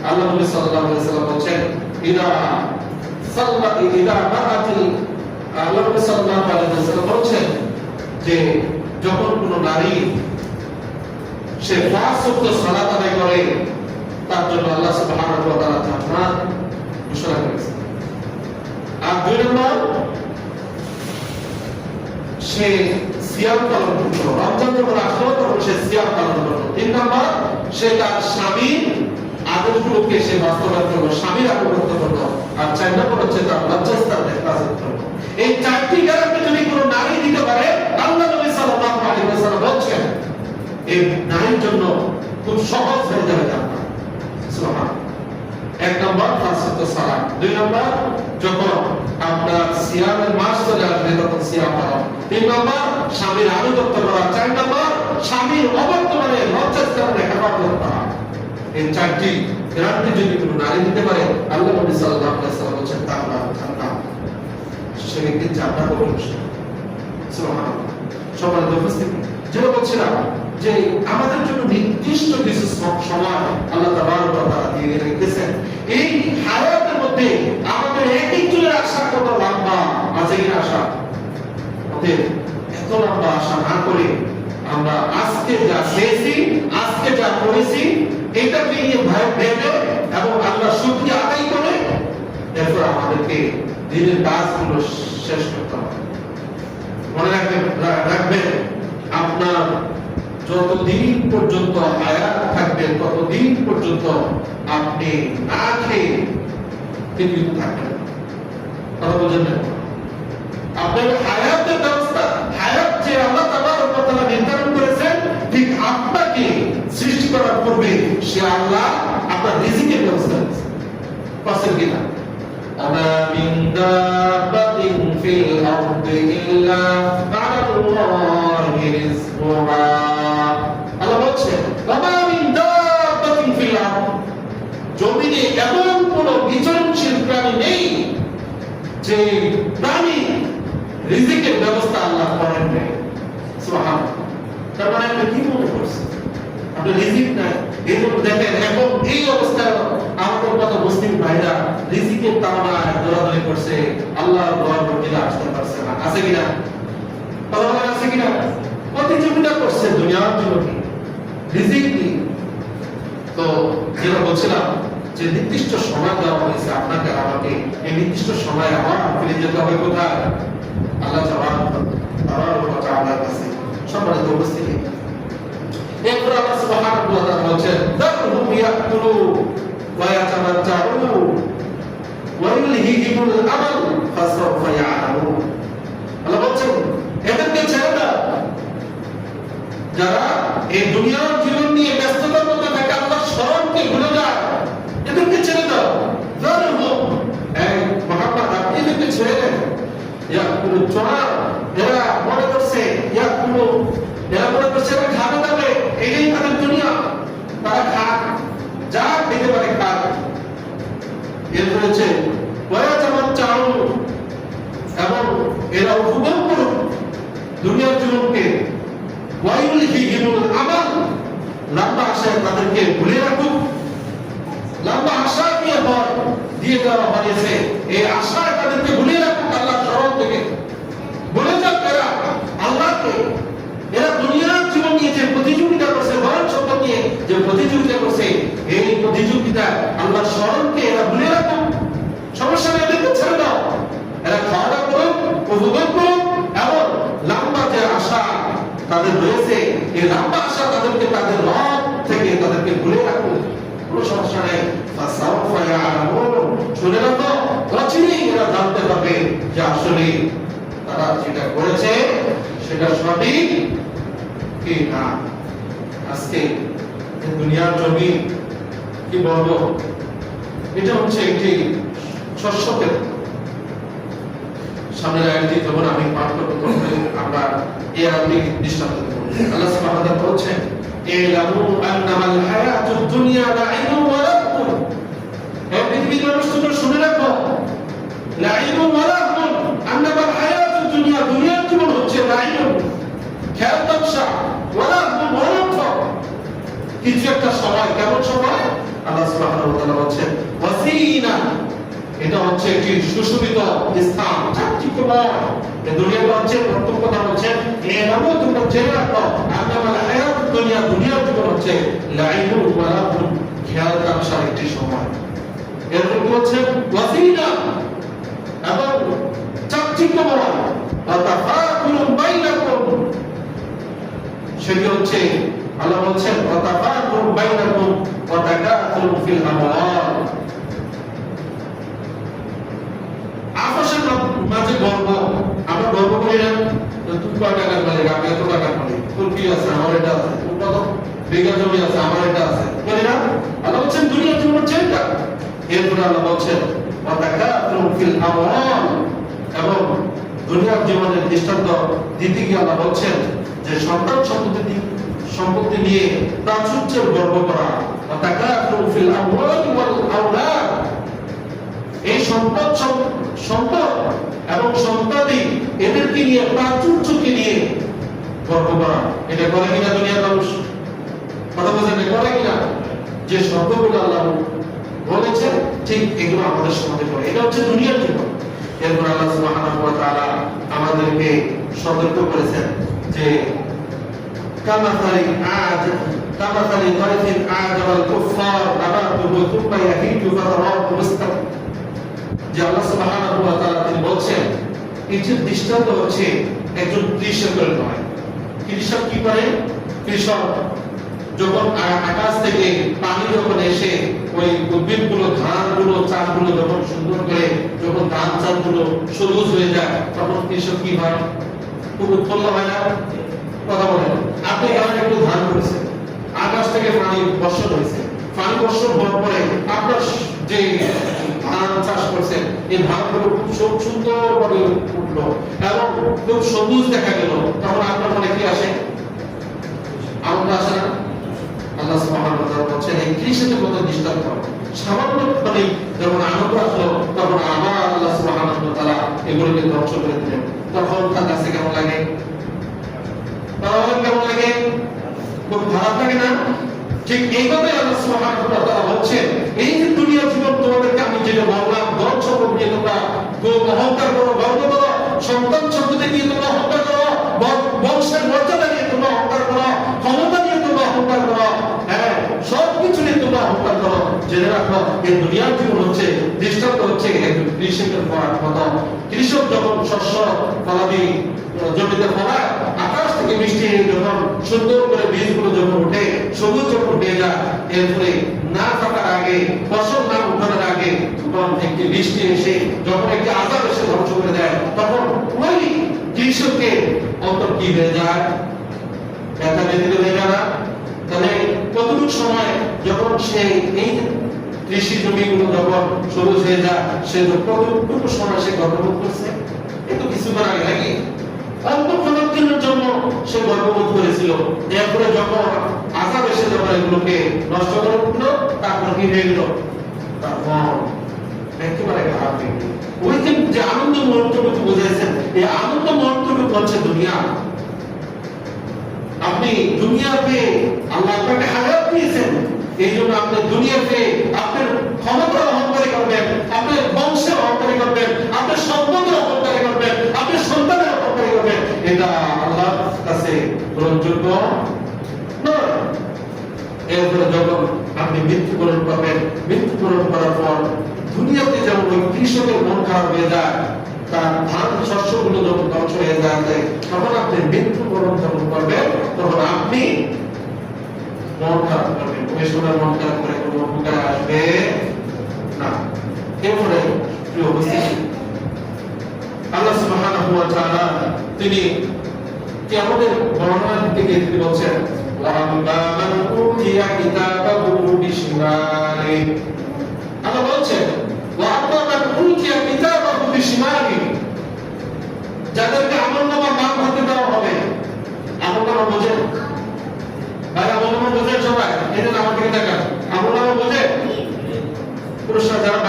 আল্লাহ নবী সাল্লাল্লাহু আলাইহি ওয়াসাল্লাম বলেন, আল্লাহ নবী সাল্লাল্লাহু আলাইহি ওয়াসাল্লাম বলেন যে যখন কোন নারী সে 5 ওয়াক্ত সালাত আদায় করে, তার জন্য আল্লাহ সুবহানাহু ওয়া তাআলা জান্নাত ঘোষণা করেছেন। আর 2 নম্বর, সে সিয়াম পালন করত, রমজান যখন আসলো তখন সে সিয়াম পালন করত। 3 নম্বর, সে তার স্বামীর আদর্শগুলোকে সে বাস্তবায়ন করলো, স্বামীর আনুগত্য করলো। আর 4 নম্বর হচ্ছে তার লজ্জাস্থানে হেফাজত করলো। এই 4টি গ্যারান্টি যদি কোনো নারী দিতে পারে, আল্লাহ নবী সাল্লাল্লাহু আলাইহি ওয়াসাল্লাম বলেন এই নারীর জন্য খুব সহজ হয়ে যাবে জান্নাত। সুবহানাল্লাহ। 1 নম্বর 5 ওয়াক্ত সালাত, 2 নম্বর যখন আপনার সিয়ামের মাস চলে আসবে তখন সিয়াম পালন, 3 নম্বর স্বামীর আনুগত্য করা, 4 নম্বর স্বামীর অবর্তমানে লজ্জাস্থানে হেফাজত করা। এই 4টি গ্যারান্টি যদি কোনো নারী দিতে পারে, আল্লাহ নবী সাল্লাল্লাহু আলাইহি ওয়াসাল্লাম বলেন তাহলে জান্নাত, সে ব্যক্তি জান্নাতে প্রবেশ করবে। সুবহানাল্লাহ। সম্মানিত উপস্থিতি, যেটা বলছিলাম যে আমাদের জন্য নির্দিষ্ট কিছু সময় আল্লাহ তাবারক ওয়া তাআলা দিয়ে রেখেছেন। এই হায়াতের মধ্যে আমাদের এক একজনের আশা কত লম্বা আছে কিনা আশা? অতএব এত লম্বা আশা না করে আমরা আজকে যা পেয়েছি, আজকে যা করেছি, এটাকে নিয়ে ভেবে এবং আল্লাহ শুকরিয়া আদায় করে এরপর আমাদেরকে দিনের কাজগুলো শেষ করতে হবে। মনে রাখবেন আপনার যতদিন পর্যন্ত হায়াত থাকবে ততদিন পর্যন্ত আপনি না খেয়ে পৃথিবীতে থাকবেন। কথা বুঝেন না? আপনার হায়াতের ব্যবস্থা, হায়াত যে আল্লাহ তাবারক ওয়া তাআলা নির্ধারণ করেছেন, ঠিক আপনাকে সৃষ্টি করার পূর্বে সে আল্লাহ আপনার রিজিকের ব্যবস্থা করেছেন। পাশের কিনা আমা মিন দাব্বাতিন ফিল আরদি ইল্লা আলাল্লাহি রিজকুহা, আল্লাহ বলছেন আমা মিন জমিনে এমন কোন বিচরণশীল প্রাণী নেই যে প্রাণী রিজিকের ব্যবস্থা আল্লাহ করেন নাই। সুবহানাল্লাহ। তার মানে আপনি কি মনে করছেন আপনি রিজিক নাই? এই জন্য দেখেন এখন এই অবস্থায় আমাদের কত মুসলিম ভাইরা রিজিকের তাড়নায় দৌড়াদৌড়ি করছে, আল্লাহর দোয়ার মধ্যে আসতে পারছে না। আছে কিনা? কথা বলেন, আছে কিনা? প্রতিযোগিতা করছে দুনিয়ার জন্য কি রিজিক নেই। তো যেটা বলছিলাম যে নির্দিষ্ট সময় দেওয়া হয়েছে আপনাকে আমাকে, এই নির্দিষ্ট সময় আবার ফিরে যেতে হবে কোথায়? আল্লাহ তাআলার কাছে। সম্মানিত উপস্থিতি, এরপর আল্লাহ সুবহানাহু ওয়া তাআলা বলেন দারহুম ইয়াকুলু ওয়া ইয়াতামাত্তাউ ওয়া ইলহিহিমুল আমাল ফাসাউফা ইয়ালামুন। আল্লাহ বলেন এদেরকে ছেড়ে দাও, যারা এই দুনিয়ার জীবন নিয়ে ব্যস্ততার মধ্যে থাকে, আল্লাহর স্মরণকে ভুলে যায়, এদেরকে ছেড়ে দাও। দারহুম, এই মুহাম্মদ আপনি এদেরকে ছেড়ে দেন। ইয়াকুলু চোরা, এরা মনে করছে ইয়াকুলু, এরা মনে করছে এরা খাবে দাবে, এটাই তাদের দুনিয়া, তারা খাক, যা খেতে পারে খাক। এরপর হচ্ছে ওয়ায়াতামাত্তাউ, এবং এরা উপভোগ করুক দুনিয়ার জীবনকে। ওয়াইলহিহিমুল আমাল, লম্বা আশায় তাদেরকে ভুলে রাখুক। লম্বা আশা দিয়ে দেওয়া হয়েছে, এই আশায় তাদেরকে ভুলে রাখুক আল্লাহর স্মরণ থেকে। ভুলে যাক এরা আল্লাহকে। এরা দুনিয়ার জীবন নিয়ে যে প্রতিযোগিতা করছে, ধন সম্পদ নিয়ে যে প্রতিযোগিতা করছে, এই প্রতিযোগিতা আল্লাহর স্মরণকে এরা ভুলে রাখুক। সমস্যা নেই, এদেরকে ছেড়ে দাও, এরা খাওয়া দাওয়া করুক, উপভোগ করুক, এবং লম্বা যে আশা তাদের রয়েছে, এই লম্বা আশা তাদেরকে তাদের রব থেকে তাদেরকে ভুলে রাখুক। কোনো সমস্যা নেই। ফাসাউফা ইয়ালামুন, শুনে রাখো, অচিরেই এরা জানতে পারবে যে আসলে তারা যেটা করেছে সেটা সঠিক কি না। আজকে দুনিয়ার জমি কি বলবো, এটা হচ্ছে একটি শস্য ক্ষেত্র। সামনের আয়াতটি যখন আমি পাঠ করব তখন আমরা এই আয়াতটি দৃষ্টান্ত দেব। আল্লাহ সুবহানাহু ওয়া তাআলা বলেছেন ইলামু আন্নামাল হায়াতুদ দুনিয়া লাইবুন ওয়া লাহবুন। এই পৃথিবীর মানুষ তোমরা শুনে রাখো, লাইবুন ওয়া লাহবুন, আন্নামাল হায়াতুদ দুনিয়া, দুনিয়ার জীবন হচ্ছে লাইবুন, খেলা তামাশা, ওয়া লাহবুন, মনোরঞ্জন, কিছু একটা সময়। কেমন সময়? আল্লাহ সুবহানাহু ওয়া তাআলা বলেছেন ওয়াসিনা, এটা হচ্ছে একটি সুশোভিত স্থান, চাকচিক্যময়। এই দুনিয়াটা হচ্ছে প্রথম কথা হচ্ছে এলামু, তোমরা জেনে রাখো আন্নামাল হায়াতুদ দুনিয়া, দুনিয়ার জীবন হচ্ছে লাইবুন ওয়া লাহবুন, খেলা তামাশার একটি সময়। এরপর কি হচ্ছে ওয়াসিনা, এবং চাকচিক্যময়, ওয়া তাফাকুরুন বাইনাকুম, সেটি হচ্ছে আল্লাহ বলছেন ওয়া তাফাকুরুন বাইনাকুম ওয়া তাকাসুরুন ফিল আমওয়াল। আপসের মাঝে গর্ব, আমরা গর্ব করি না, তুই কয় টাকার মালিক, আমি এত টাকার মালিক, তোর কি আছে, আমার এটা আছে, তোর কত বিঘা জমি আছে, আমার এটা আছে, বলি না? আল্লাহ বলছেন দুনিয়ার জীবন হচ্ছে এটা। এরপরে আল্লাহ বলছেন ওয়া তাকাসুরুন ফিল আমওয়াল, এবং দুনিয়ার জীবনের দৃষ্টান্ত দিতে গিয়ে আল্লাহ বলছেন যে সন্তান সম্পত্তি নিয়ে প্রাচুর্যের গর্ব করা। ওয়া তাকাসুরুন ফিল আমওয়াল ওয়াল আওলাদ, এই সম্পদ এবং সন্তানাদি এদেরকে নিয়ে, প্রাচুর্যকে নিয়ে গর্ব করা। এটা করে কিনা দুনিয়ার মানুষ? কথা বলছেন, করে কিনা? যে শব্দগুলো আল্লাহ বলেছেন ঠিক এগুলো আমাদের সমাজে করে। এটা হচ্ছে দুনিয়ার জীবন। এরপর আল্লাহ সুবহানাহু ওয়া তাআলা আমাদেরকে সতর্ক করেছেন যে কামাসালি তারিফিন আজাল কুফার নাবাতুহু সুম্মা ইয়াহিজু ফাতারাহু মুস্তাক, যে আল্লাহ সুবহানাহু ওয়া তাআলা তিনি বলছেন এই যে দৃষ্টান্ত হচ্ছে একজন কৃষকের নয়। কৃষক কি করে? কৃষক যখন আকাশ থেকে পানি যখন এসে ওই উদ্ভিদগুলো, ধানগুলো, চাষগুলো যখন সুন্দর করে, যখন ধান চাষগুলো সবুজ হয়ে যায়, তখন কৃষক কি হয়? খুব উৎফুল্ল হয় না? কথা বলেন, আপনি এখানে একটু ধান করেছেন, আকাশ থেকে পানি বর্ষণ হয়েছে, পানি বর্ষণ হওয়ার পরে আপনার যে ধান চাষ করছেন, এই ধানগুলো খুব সুন্দরভাবে উঠলো এবং খুব সবুজ দেখা গেল, তখন আপনার মনে কি আসে? আনন্দ আসে না? আল্লাহ সুবহানাহু ওয়া তাআলা বলেন এই কৃষকের মতো দৃষ্টান্ত সামান্য মানে যখন আনন্দ আসলো তখন আবার আল্লাহ সুবহানাহু ওয়া তাআলা এগুলোকে ধ্বংস করে দিলেন। তখন তার কাছে কেমন লাগে? কেমন লাগে? খুব খারাপ লাগে না? ঠিক এইভাবে আল্লাহ সুবহানাহু ওয়া তাআলা বলছেন, এই যে দুনিয়া জীবন তোমাদেরকে আমি যেটা বললাম, ধন সম্পদ নিয়ে তোমরা খুব অহংকার করো, গর্ব করো, সন্তান সন্ততি নিয়ে তোমরা অহংকার করো, বংশের মর্যাদা নিয়ে তোমরা অহংকার করো, ক্ষমতা নিয়ে তোমরা অহংকার করো, হ্যাঁ সবকিছু নিয়ে তোমরা অহংকার করো। জেনে রাখো এই দুনিয়ার জীবন হচ্ছে দৃষ্টান্ত হচ্ছে একজন কৃষকের মতো। কৃষক যখন শস্য ফলাবি জমিতে ফলায়, আকাশ থেকে বৃষ্টি যখন সুন্দর করে বীজগুলো যখন উঠে সবুজ যখন হয়ে যায়, এরপরে না থাকার আগে ফসল না উঠানোর আগে তখন একটি বৃষ্টি এসে যখন একটি আযাব এসে ধ্বংস করে দেয়, তখন ওই কৃষকের অন্তর কি হয়ে যায়? ব্যথা ব্যথিত হয়ে যায় না? তাহলে কতটুকু সময় যখন সে এই কৃষি জমিগুলো যখন সবুজ হয়ে যায়, সে কতটুকু সময় সে গর্ববোধ করছে? এত কিছুক্ষণ আগে নাকি অল্পক্ষণের জন্য সে গর্ববোধ করেছিল। এরপরে যখন আযাব এসে যখন এগুলোকে নষ্ট করে দিল, তারপর কি হয়ে গেল? তারপর একেবারে খারাপ হয়ে গেল। ওই যে আনন্দ মুহূর্তটুকু বুঝেছেন, এই আনন্দ মুহূর্তটুকু হচ্ছে দুনিয়া। আপনি দুনিয়াতে আল্লাহ আপনাকে হায়াত দিয়েছেন, এই জন্য আপনি দুনিয়াতে আপনার ক্ষমতা অহংকারী করবেন, আপনার বংশের অহংকারী করবেন, আপনার সম্পদের অহংকারী করবেন, আপনার সন্তানের অহংকারী করবেন। এটা আল্লাহর কাছে গ্রহণযোগ্য নয়। এরপরে যখন আপনি মৃত্যুবরণ করবেন, মৃত্যুবরণ করার পর দুনিয়াতে যেমন ওই কৃষকের মন খারাপ হয়ে যায়, তার ধান শস্যগুলো যখন ধ্বংস হয়ে যায়, তখন আপনি মৃত্যুবরণ যখন করবেন তখন আপনি মন খারাপ করবেন। ওই সময় মন খারাপ করে কোনো উপকার আসবে না। এরপরে প্রিয় উপস্থিতি, আল্লাহ সুবহানাহু ওয়া তাআলা তিনি কিয়ামতের বর্ণনা দিতে গিয়ে তিনি বলছেন, ওয়াম্মা মান উতিয়া কিতাবাহু বিশিমালি। আল্লাহ বলছেন, ওয়াম্মা মান উতিয়া কিতাবাহু বিশিমালি, যাদেরকে আমলনামা বাম হাতে দেওয়া হবে। আমলনামা বোঝেন ভাই? আমলনামা বোঝেন সবাই? এই জন্য আমাকে দেখান। আমলনামা বোঝেন? পুরুষরা যারা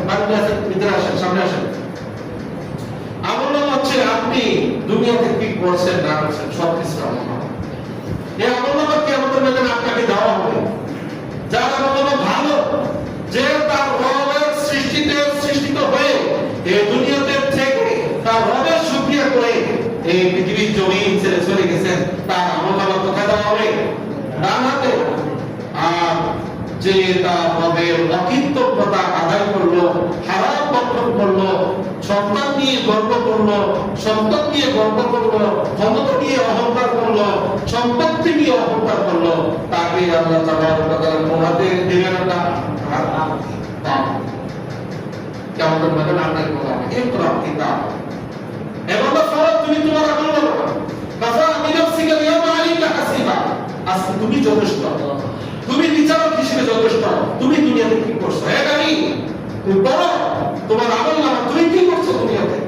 বাইরে আছেন ভিতরে আসেন, সামনে আসেন। আমলনামা হচ্ছে আপনি দুনিয়াতে কি করছেন না করছেন সবকিছু আমলনামা। এই আমলনামা কিয়ামতের ময়দানে আপনাকে দেওয়া হবে। যার আমলনামা ভালো, যে তার রবের সৃষ্টিত হয়ে এই দুনিয়াতে থেকে তার রবের শুকরিয়া করে এই পৃথিবীর জমিন ছেড়ে চলে গেছেন, তার আমলনামা কোথায় দেওয়া হবে? ডান হাতে। আর যে তার রবের অকৃতজ্ঞতা আদায় করলো, হারাম বর্জন করলো, সন্তান নিয়ে গর্ব করলো, সন্তান নিয়ে গর্ব করলো, ক্ষমতা নিয়ে অহংকার করলো, সম্পত্তি নিয়ে অহংকার করলো, তাকে আল্লাহ তাআলা কোনাতে দেবেন না। কেমন মতন আপনাকে বলা হবে ইকরা কিতাব, এবং ফরজ তুমি তোমার আমল করো, কাফা বিনাফসিকা ইয়াউমা আলাইকা হাসিবা। আজকে তুমি যথেষ্ট, তুমি বিচারক হিসেবে যথেষ্ট। তুমি দুনিয়াতে কি করছো? এটাই তুমি বলো তোমার আমলনামা, তুমি কি করছো দুনিয়াতে?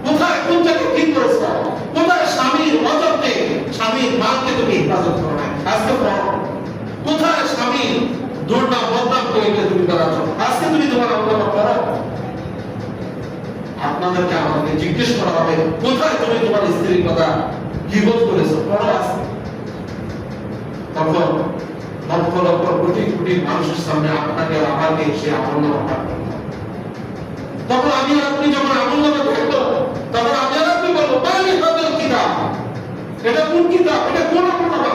কোথায় কোন জায়গায় কি করেছো? কোথায় স্বামীর অযত্নে স্বামীর মাকে তুমি হেফাজত করো না? আজকে বলো কোথায় স্বামীর দুর্নাম বদনাম করে তুমি বেড়াচ্ছ? আজকে তুমি তোমার আমলনামা করো। আপনাদেরকে আমাদেরকে জিজ্ঞেস করা হবে কোথায় তুমি তোমার স্ত্রীর কথা গীবত করেছো? পড়ো আজকে। তখন লক্ষ লক্ষ কোটি কোটি মানুষের সামনে আপনাকে আমাকে সে আমলনামা পাঠ করতে হবে। তখন আমি আর আপনি যখন আমলনামা দেখবো, তখন আমি আর আপনি বলবো বালি হাদাল কিতাব, এটা কোন কিতাব? এটা কোন আমলনামা?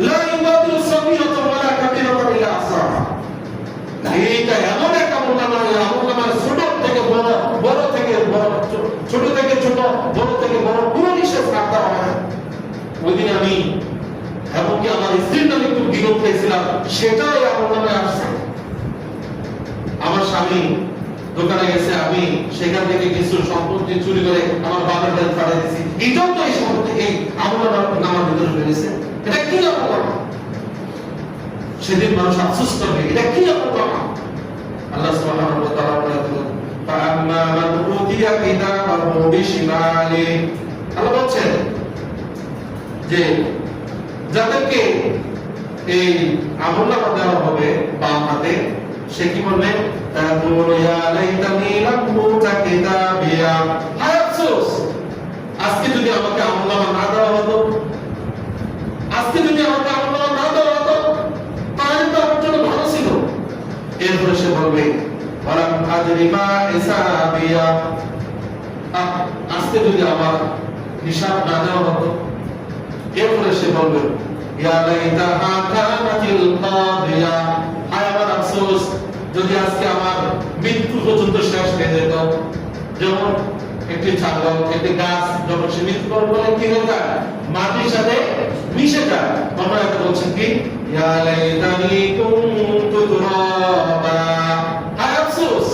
লা ইউবাদিলু সাগীরাতান ওয়ালা কাবীরাতান ইল্লা আহসাহা। এইটা এমন এক আমলনামা, আমলনামার ছোট থেকে বড়, বড় থেকে বড়, ছোট থেকে ছোট, বড় থেকে বড় কোনো নিষেধ রাখতে হবে না। ওই দিন আমি এমনকি আমার স্ত্রীর নামে একটু বিরোধ পেয়েছিলাম, সেটাই আমার নামে আসছে। আমার স্বামী দোকানে গেছে, আমি সেখান থেকে কিছু সম্পত্তি চুরি করে আমার বাবার কাছে পাঠিয়ে দিয়েছি, এটাও তো এই সম্পত্তি এই আমার নামার ভিতরে রয়েছে। এটা কি অপরাধ? সেদিন মানুষ আফসোস করবে, এটা কি অপরাধ? আল্লাহ সুবহানাহু ওয়া তাআলা বলেন, ফাআম্মা মান উতিয়া কিতাবাহু বিশিমালি। আল্লাহ বলছেন যে যাদেরকে এই আমলনামা দেওয়া হবে বাম হাতে, সে কি বলবে? তাকুলু ইয়া লাইতানি লাম উতা কিতাবিয়া, হায় আফসোস, আজকে যদি আমাকে আমলনামা না দেওয়া হতো, আজকে যদি আমাকে আমলনামা না দেওয়া হতো, তাহলে তো আমার জন্য ভালো ছিল। এরপরে সে বলবে ওয়ালাম আদরি মা হিসাবিয়া, আজকে যদি আমার হিসাব না দেওয়া হতো। এরপরে সে বলবে ইয়া লাইতাহা কানাতিল কাদিয়া, হায় আমার আফসোস, যদি আজকে আমার মৃত্যু পর্যন্ত শেষ হয়ে যেত। যেমন একটি ছাগল, একটি গাছ যখন সে মৃত্যুবরণ করে কি হয়ে যায়? মাটির সাথে মিশে যায়। আমরা এটা বলছেন কি ইয়া লাইতানি কুনতু তুরাবা, হায় আফসোস,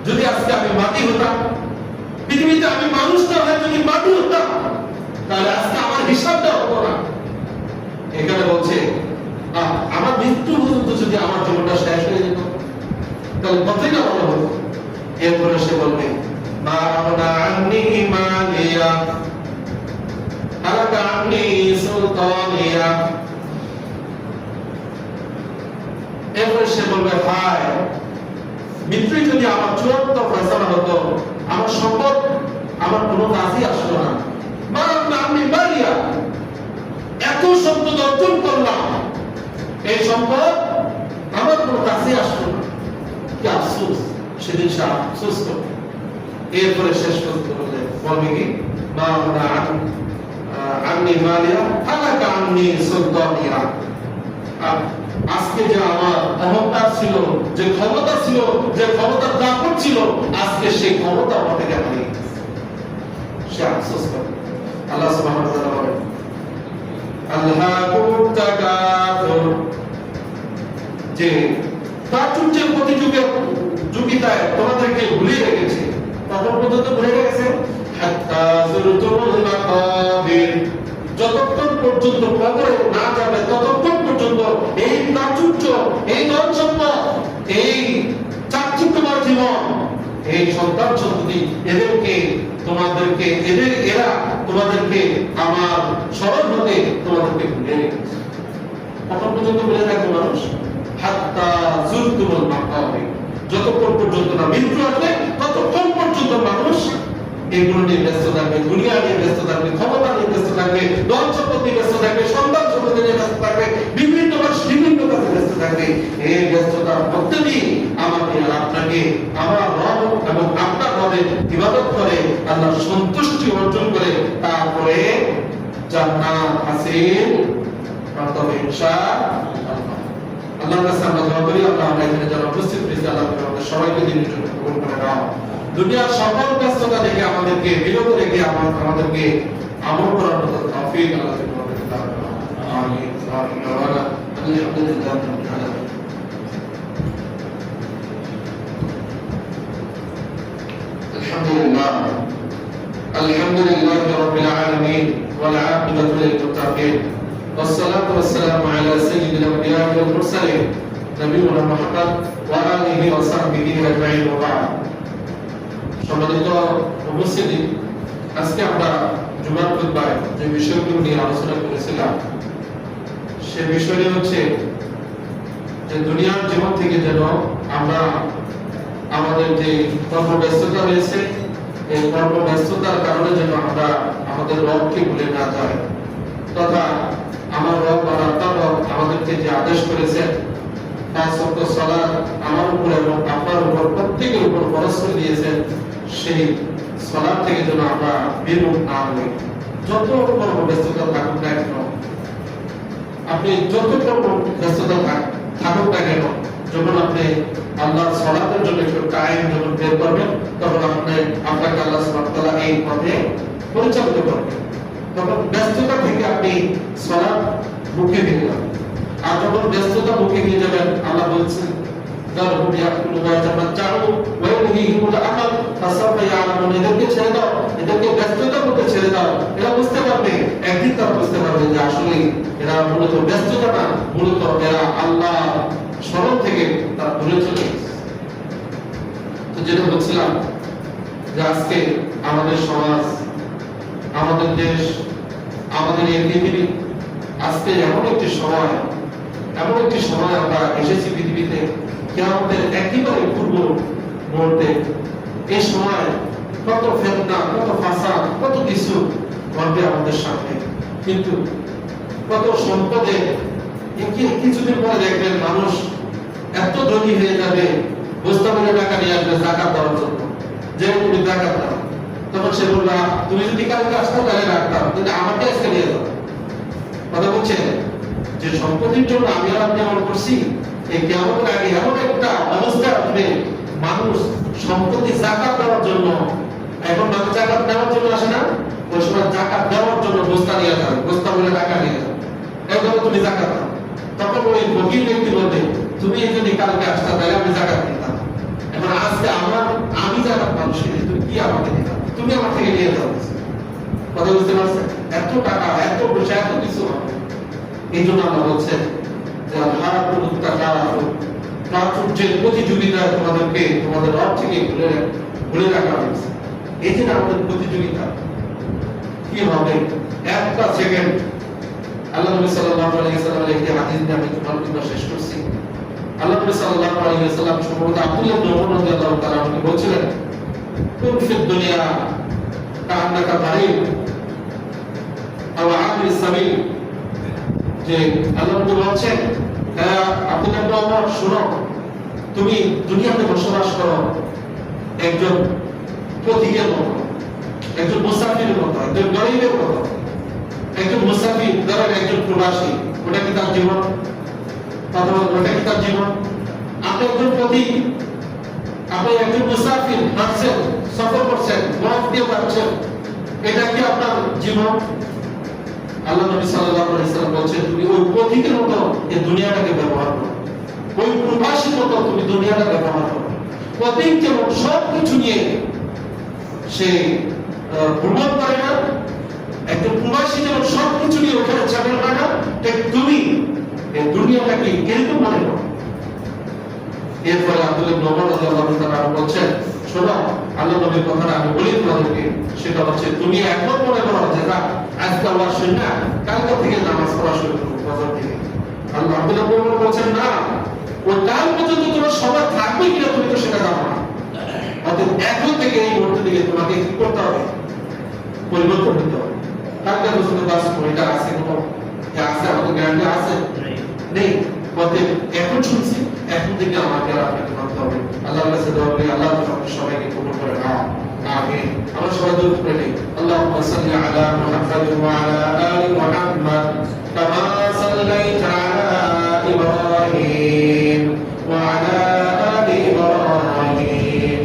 যদি আজকে আমি মাটি হতাম, পৃথিবীতে আমি মানুষ না হয়ে যদি মাটি হতাম, তাহলে আজকে আমার হিসাবটা হতো না। এখানে বলছে আমার মৃত্যু পর্যন্ত যদি আমার জীবনটা শেষ হয়ে যেত, তাহলে কতই না ভালো হতো। এরপরে সে বলবে মা আগনা আন্নি মালিয়া হালাকা আন্নি সুলতানিয়া, এরপরে সে বলবে হায়, মৃত্যু যদি আমার চূড়ান্ত ফয়সালা হতো, আমার সম্পদ আমার কোনো কাজই আসলো না। মা আগনা আন্নি মালিয়া, এত সম্পদ অর্জন করলাম, এই সম্পদ আমার কোনো কাজই আসলো না, কি আফসোস, সেদিন সে আফসোস করবে। এরপরে শেষ করতে বলবে কি মা আগনা আন্নি মালিয়া হালাকা আন্নি সুলতানিয়া, আজকে যে আমার অহংকার ছিল, যে ক্ষমতা ছিল, যে ক্ষমতার দাপট ছিল, আজকে সেই ক্ষমতা আমার থেকে হারিয়ে গেছে। সে আফসোস করে। আল্লাহ সুবহানাহু ওয়া তাআলা বলেন আল্লাহুম তাকাসুর, যে প্রাচুর্যের প্রতিযোগিতায় তোমাদেরকে ভুলিয়ে রেখেছে। তখন পর্যন্ত ভুলে গেছে হাত্তা যুরতুমুল মাকাবির, যতক্ষণ পর্যন্ত কবরে না যাবে ততক্ষণ পর্যন্ত এই প্রাচুর্য, এই ধন সম্পদ, এই চাকচিক্যময় জীবন, এই সন্তান সন্ততি এরা তোমাদেরকে আমার স্মরণ হতে তোমাদেরকে ভুলে রেখেছে। কখন পর্যন্ত ভুলে থাকবে মানুষ? হাত্তা যুরতুমুল মাকাবির, যতক্ষণ পর্যন্ত না মৃত্যু আসবে ততক্ষণ পর্যন্ত মানুষ এগুলো নিয়ে ব্যস্ত থাকবে, দুনিয়া নিয়ে ব্যস্ত থাকবে, ক্ষমতা নিয়ে ব্যস্ত থাকবে, ধন সম্পদ নিয়ে ব্যস্ত থাকবে, সন্তান সম্পদ নিয়ে ব্যস্ত থাকবে, বিভিন্ন মানুষ বিভিন্ন কাজে ব্যস্ত থাকবে। এই ব্যস্ততার মধ্যে দিয়ে আমাকে আর আপনাকে আমার রব এবং আপনার রবের ইবাদত করে আল্লাহর সন্তুষ্টি অর্জন করে তারপরে জান্নাত হাসিল করতে হবে ইনশাআল্লাহ। আল্লাহর কাছে আমরা দোয়া করি, আল্লাহ আমরা এখানে যারা উপস্থিত হয়েছি, আল্লাহ আমাদের সবাইকে দিনের জন্য কবুল করে নাও। দুনিয়ার সকল ব্যস্ততা থেকে আমাদেরকে বিরত রেখে আমাদেরকে আমল করার মতো তৌফিক আল্লাহ আমাদেরকে দান করুন। আমিন। আলহামদুলিল্লাহ আলহামদুলিল্লাহি রাব্বিল আলামিন ওয়াল আকিবাতু লিল মুত্তাকিন والصلاة والسلام على سيد الأنبياء والمرسلين نبينا محمد وآله وصحبه أجمعين وبعد। সম্মানিত উপস্থিতি, আজকে আমরা জুমার খুতবায় যে বিষয়গুলো নিয়ে আলোচনা করেছিলাম, সে বিষয়টি হচ্ছে যে দুনিয়ার জীবন থেকে যেন আমরা আমাদের যে কর্মব্যস্ততা রয়েছে, এই কর্মব্যস্ততার কারণে যেন আমরা আমাদের রবকে ভুলে না যাই, তথা আমার রব আর আপনার রব আমাদেরকে যে আদেশ করেছেন 5 ওয়াক্ত সালাত আমার উপর এবং আপনার উপর প্রত্যেকের উপর ফরজ করে দিয়েছেন, সেই সালাত থেকে যেন আমরা বিমুখ না হই। যত কর্মব্যস্ততা থাকুক না কেন, আপনি যত কর্মব্যস্ততা থাকুক না কেন, যখন আপনি আল্লাহর সালাতের জন্য একটু টাইম যখন বের করবেন, তখন আপনাকে আল্লাহ সুবহানাহু ওয়া তাআলা এই পথে পরিচালিত করবেন। তখন ব্যস্ততা থেকে আপনি সালাত মুখে দিয়ে যাবেন। আর যখন ব্যস্ততা মুখে দিয়ে যাবেন, আল্লাহ বলছেন যারহুম ইয়াকুলু ওয়া ইয়াতামাত্তাউ ওয়া ইউলহিহিমুল আমাল ফাসাফা ইয়ালামুন, এদেরকে ছেড়ে দাও, এদেরকে ব্যস্ততার মধ্যে ছেড়ে দাও। এরা বুঝতে পারবে, একদিন তারা বুঝতে পারবে যে আসলে এরা মূলত ব্যস্ততা না, মূলত এরা আল্লাহ স্মরণ থেকে তারা দূরে চলে গেছে। তো যেটা বলছিলাম যে আজকে আমাদের সমাজ, আমাদের দেশ, আমাদের এই পৃথিবী আজকে এমন একটি সময় এমন একটি সময় আমরা এসেছি পৃথিবীতে কিয়ামতের একেবারে পূর্ব মুহূর্তে। এই সময় কত ফিতনা, কত ফাসাদ, কত কিছু ঘটবে আমাদের সামনে, কিন্তু কত সম্পদে কিছুদিন পরে দেখবেন মানুষ এত ধনী হয়ে যাবে, বস্তা করে টাকা নিয়ে আসবে যাকাত দেওয়ার জন্য, যে তুমি যাকাত দাও। তখন সে বললা, তুমি যদি কালকে আসতে তাহলে রাখতাম, কিন্তু আমাকে আজকে নিয়ে যাও। কথা বলছেন যে সম্পত্তির জন্য আমি আর আপনি আমল করছি, এই কিয়ামতের আগে এমন একটা অবস্থা আসবে, মানুষ সম্পত্তি যাকাত দেওয়ার জন্য, এখন মানুষ যাকাত দেওয়ার জন্য আসে না, ওই সময় যাকাত দেওয়ার জন্য বস্তা নিয়ে যাবে, বস্তা করে টাকা নিয়ে যাবে, একদম তুমি যাকাত দাও। তখন ওই ফকির ব্যক্তি বলবে, তুমি যদি কালকে আসতে তাহলে আমি যাকাত দিতাম, এখন আজকে আমি যাকাত মানুষকে তুমি কি আমাকে দিতাম, তুমি আমার থেকে নিয়ে যাও। কথা বুঝতে পারছেন? এত টাকা, এত পয়সা, এত কিছু হবে। এই জন্য আমরা বলছেন যে প্রাচুর্যের প্রতিযোগিতায় তোমাদেরকে তোমাদের রব থেকে ভুলে রাখা হয়েছে। এই যে আমাদের প্রতিযোগিতা কি হবে, একটা সেকেন্ড। আল্লাহ নবী সাল্লাল্লাহু আলাইহি ওয়াসাল্লামের একটি হাদিস দিয়ে আমি তোমার জন্য শেষ করছি। আল্লাহ নবী সাল্লাল্লাহু আলাইহি ওয়াসাল্লাম সম্ভবত আব্দুল্লাহ ইবনে ওমর রাদিয়াল্লাহু তাআলা আনহু বলেছিলেন, কুন ফিদ দুনিয়া কাআন্নাকা গারীব আও আবির সাবিল। যে আল্লাহ নবী বলেছেন, হ্যাঁ আব্দুল্লাহ ইবনে ওমর শুনো, তুমি দুনিয়াতে বসবাস করো একজন পথিকের মতো, একজন মুসাফিরের মতো, একজন গরীবের মতো। একজন মুসাফির, ধরেন একজন প্রবাসী, ওটা কি তার জীবন? অথবা ওটা কি তার জীবন? আপনি একজন পথিক, আপনি একজন মুসাফির, হাঁটছেন, সফর করছেন, পথ দিয়ে যাচ্ছেন, এটা কি আপনার জীবন? আল্লাহ নবী সাল্লাল্লাহু আলাইহি ওয়াসাল্লাম বলেছেন, তুমি ওই পথিকের মতো এই দুনিয়াটাকে ব্যবহার করো, ওই প্রবাসীর মতো তুমি দুনিয়াটা ব্যবহার করো। পথিক যেমন সবকিছু নিয়ে সে ভ্রমণ করে না, একজন প্রবাসী যেমন সবকিছু নিয়ে ওখানে চাকরি করে না, ঠিক তুমি এই দুনিয়াটাকে এরকম মনে করো। এরপরে আব্দুল্লাহ ইবনে ওমর রাদিয়াল্লাহু তাআলা বলছেন, শোনো আল্লাহ নবীর কথাটা আমি বলি তোমাদেরকে, সেটা হচ্ছে তুমি এখন মনে করো যে না আজকে আল্লাহ শুননা, কালকে থেকে নামাজ পড়া শুরু করো ফজর থেকে। আল্লাহ আব্দুল্লাহ ইবনে ওমর বলছেন, না ওই কাল পর্যন্ত তোমার সময় থাকবে কিনা তুমি তো সেটা জানো না, অতএব এখন থেকে এই মুহূর্ত থেকে তোমাকে কি করতে হবে, পরিবর্তন করতে হবে। কালকে পর্যন্ত বাস এটা আছে, কোনো আছে আমাদের গ্যারান্টি আছে নেই, অতএব এখন শুনছি, এখন থেকে আমাকে আর আপনাকে মানতে হবে। আল্লাহর কাছে দোয়া করি, আল্লাহ আমাদের সবাইকে কবুল করে নাও, আমিন। আমরা সবাই দোয়া করে নিই, আল্লাহুম্মা সাল্লি আলা মুহাম্মাদ ওয়া আলা আলি মুহাম্মাদ কামা সাল্লাইতা আলা ইব্রাহিম ওয়া আলা আলি ইব্রাহিম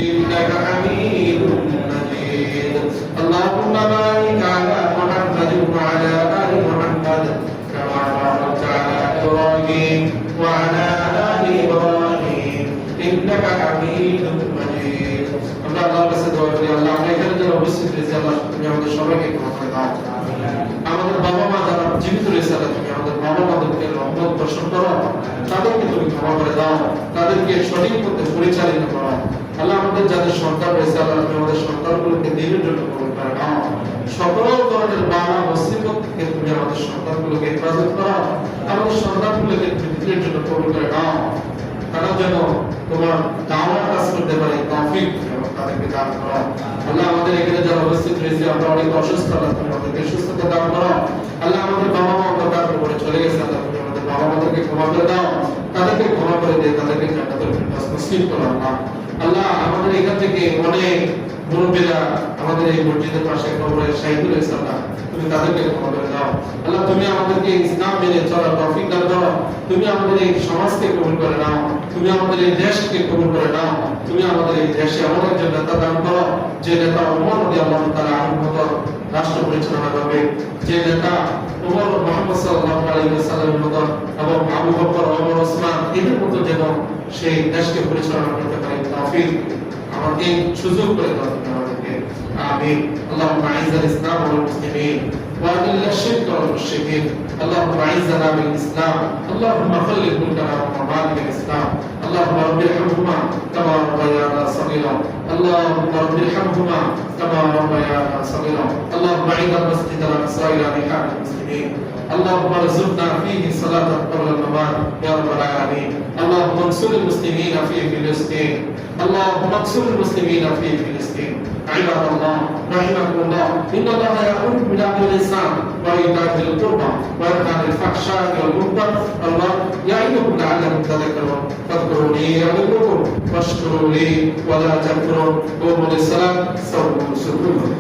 ইন্নাকা হামিদুম মাজিদ। আল্লাহুম্মা বারিক আলা মুহাম্মাদ ওয়া আলা আলি মুহাম্মাদ কামা বারাকতা আলা ইব্রাহিম ওয়া আলা আলি ইব্রাহিম ইন্নাকা হামিদুম মাজিদ। আমরা আল্লাহর কাছে দোয়া করি, আল্লাহ আমরা এখানে যারা উপস্থিত রয়েছে, আল্লাহ তুমি আমাদের সবাইকে ক্ষমা করে দাও। আমাদের বাবা মা যারা জীবিত রয়েছে, আল্লাহ তুমি আমাদের বাবা মাদেরকে রহমত বর্ষণ করো, তাদেরকে তুমি ক্ষমা করে দাও, তাদেরকে সঠিক পথে পরিচালিত করো। আল্লাহ আমাদের যাদের সন্তান রয়েছে, আল্লাহ তুমি আমাদের সন্তানগুলোকে দিনের জন্য কবুল করে নাও। সকল ধরনের বাবা মুসিবত থেকে তুমি আমাদের সন্তানগুলোকে হেফাজত করো, আমাদের সন্তানগুলোকে দিনের জন্য কবুল করে নাও। তারা যেন তোমার দাওয়ার কাজ করতে পারে, তৌফিক এবং তাদেরকে দান করো। আল্লাহ আমাদের এখানে যারা উপস্থিত রয়েছে, আমরা অনেক অসুস্থ, আল্লাহ তুমি আমাদেরকে সুস্থতা দান করো। আল্লাহ আমাদের বাবা মা অন্ধকার করে চলে গেছে, আল্লাহ তুমি আমাদের বাবা মাদেরকে ক্ষমা করে দাও, তাদেরকে ক্ষমা করে দিয়ে তাদেরকে জান্নাতুল ফিরদাউস নসিব করো। আল্লাহ আমাদের এখান থেকে অনেক মুরব্বীরা আমাদের এই মসজিদের পাশে কবরে শহীদ হয়েছে, আল্লাহ তুমি তাদেরকে ক্ষমা করে দাও। আল্লাহ তুমি আমাদেরকে ইসলাম মেনে চলার তৌফিক দান করো, তুমি আমাদের এই সমাজকে কবুল করে নাও, তুমি আমাদের এই দেশকে কবুল করে নাও, তুমি আমাদের এই দেশে এমন একজন নেতা দান করো যে নেতা ওমর রাদিয়াল্লাহু তাআলা আনহুর মতো রাষ্ট্র পরিচালনা করবে, যে নেতা ওমর মুহাম্মদ সাল্লাল্লাহু আলাইহি ওয়াসাল্লামের মতো এবং আবু বকর, ওমর, ওসমান এদের মতো যেন সেই দেশকে পরিচালনা করতে পারে, তৌফিক আমাকে সুযোগ করে দাও আমাদেরকে। آمين. اللهم أعز الإسلام والمسلمين وأذل الشرك والمشركين. اللهم أعزنا بالإسلام. اللهم خلد ملكنا وممالك الإسلام. اللهم رب ارحمهما كما ربيانا صغيرا. اللهم رب ارحمهما كما ربيانا صغيرا. اللهم أعد المسجد الأقصى إلى رحاب المسلمين. اللهم ارزقنا فيه صلاة قبل الممات يا رب العالمين. اللهم انصر المسلمين في فلسطين. اللهم انصر المسلمين في فلسطين. عباد الله رحمكم الله، إن الله يأمر بالعدل والإحسان وإيتاء ذي القربى وينهى عن الفحشاء والمنكر والبغي يعظكم لعلكم تذكرون. فاذكروني أذكركم واشكروا لي ولا تكفرون. قوموا للصلاة. سووا صفوفكم.